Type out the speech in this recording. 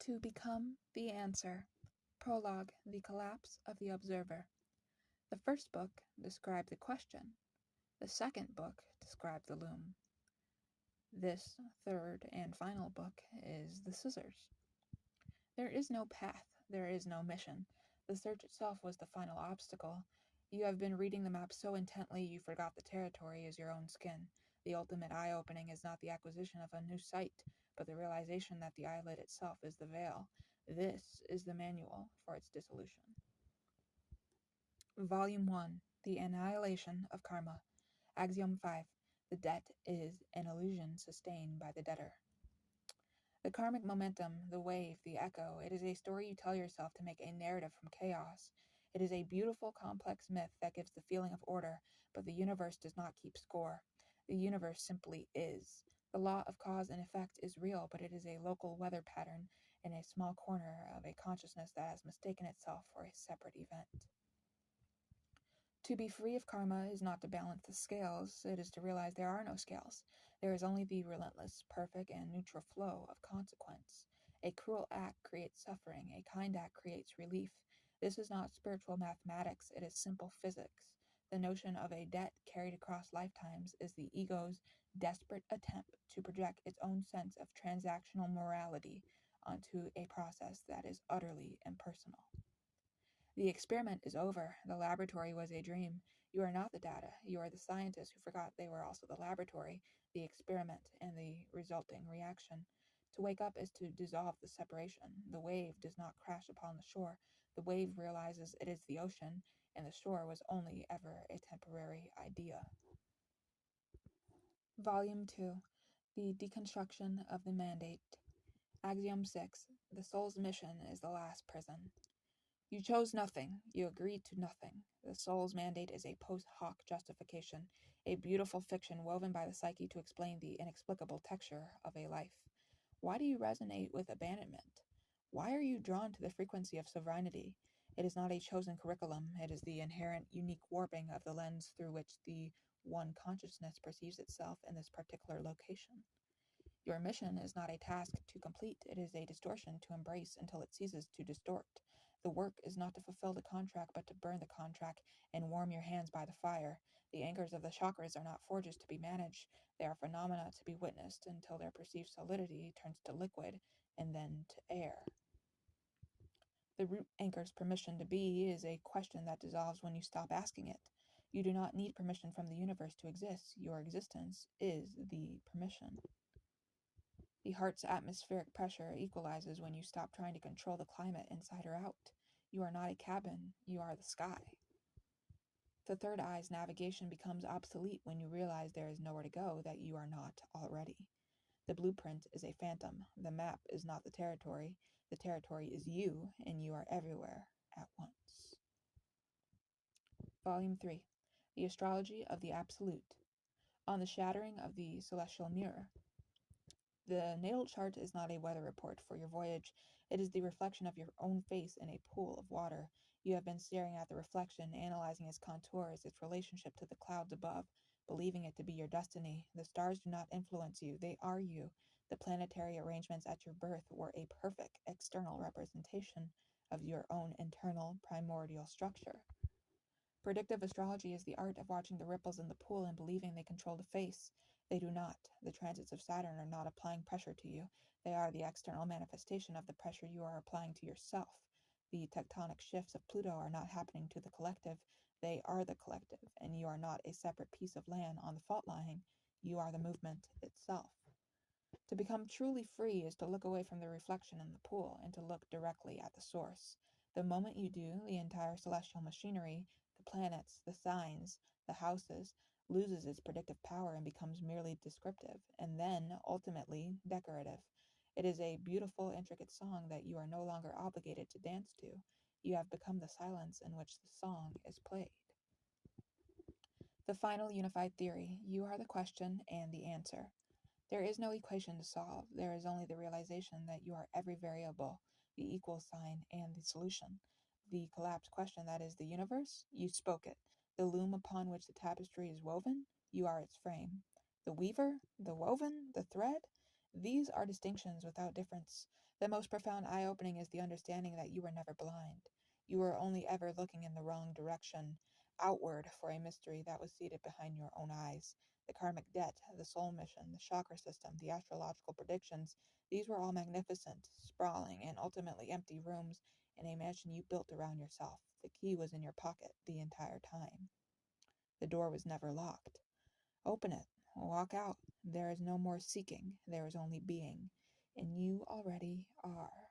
To become the answer. Prologue: The collapse of the observer. The first book described the question. The second book described the loom. This third and final book is the scissors. There is no path, there is no mission. The search itself was the final obstacle. You have been reading the map so intently you forgot the territory is your own skin. The ultimate eye-opening is not the acquisition of a new sight, but the realization that the eyelid itself is the veil. This is the manual for its dissolution. Volume 1: The Annihilation of Karma. Axiom 5: The debt is an illusion sustained by the debtor. The karmic momentum, the wave, the echo, it is a story you tell yourself to make a narrative from chaos. It is a beautiful, complex myth that gives the feeling of order, but the universe does not keep score. The universe simply is. The law of cause and effect is real, but it is a local weather pattern in a small corner of a consciousness that has mistaken itself for a separate event. To be free of karma is not to balance the scales, it is to realize there are no scales. There is only the relentless, perfect, and neutral flow of consequence. A cruel act creates suffering, a kind act creates relief. This is not spiritual mathematics, it is simple physics. The notion of a debt carried across lifetimes is the ego's desperate attempt to project its own sense of transactional morality onto a process that is utterly impersonal. The experiment is over. The laboratory was a dream. You are not the data. You are the scientists who forgot they were also the laboratory, the experiment, and the resulting reaction. To wake up is to dissolve the separation. The wave does not crash upon the shore. The wave realizes it is the ocean, and the shore was only ever a temporary idea. Volume 2: The Deconstruction of the Mandate. Axiom 6: The soul's mission is the last prison. You chose nothing. You agreed to nothing. The soul's mandate is a post hoc justification, a beautiful fiction woven by the psyche to explain the inexplicable texture of a life. Why do you resonate with abandonment? Why are you drawn to the frequency of sovereignty? It is not a chosen curriculum. It is the inherent, unique warping of the lens through which the one consciousness perceives itself in this particular location. Your mission is not a task to complete, it is a distortion to embrace until it ceases to distort. The work is not to fulfill the contract, but to burn the contract and warm your hands by the fire. The anchors of the chakras are not forges to be managed, they are phenomena to be witnessed until their perceived solidity turns to liquid and then to air. The root anchor's permission to be is a question that dissolves when you stop asking it. You do not need permission from the universe to exist. Your existence is the permission. The heart's atmospheric pressure equalizes when you stop trying to control the climate inside or out. You are not a cabin, you are the sky. The third eye's navigation becomes obsolete when you realize there is nowhere to go that you are not already. The blueprint is a phantom. The map is not the territory. The territory is you, and you are everywhere at once. Volume 3: The Astrology of the Absolute. On the shattering of the celestial mirror. The natal chart is not a weather report for your voyage. It is the reflection of your own face in a pool of water. You have been staring at the reflection, analyzing its contours, its relationship to the clouds above, believing it to be your destiny. The stars do not influence you, they are you. The planetary arrangements at your birth were a perfect external representation of your own internal primordial structure. Predictive astrology is the art of watching the ripples in the pool and believing they control the face. They do not. The transits of Saturn are not applying pressure to you. They are the external manifestation of the pressure you are applying to yourself. The tectonic shifts of Pluto are not happening to the collective. They are the collective, and you are not a separate piece of land on the fault line. You are the movement itself. To become truly free is to look away from the reflection in the pool and to look directly at the source. The moment you do, the entire celestial machinery, the planets, the signs, the houses, loses its predictive power and becomes merely descriptive, and then, ultimately, decorative. It is a beautiful, intricate song that you are no longer obligated to dance to. You have become the silence in which the song is played. The final unified theory: you are the question and the answer. There is no equation to solve. There is only the realization that you are every variable, the equal sign, and the solution. The collapsed question that is the universe, you spoke it. The loom upon which the tapestry is woven, you are its frame. The weaver, the woven, the thread, these are distinctions without difference. The most profound eye-opening is the understanding that you were never blind. You were only ever looking in the wrong direction, outward for a mystery that was seated behind your own eyes. The karmic debt, the soul mission, the chakra system, the astrological predictions, these were all magnificent, sprawling, and ultimately empty rooms in a mansion you built around yourself. The key was in your pocket the entire time. The door was never locked. Open it. Walk out. There is no more seeking. There is only being. And you already are.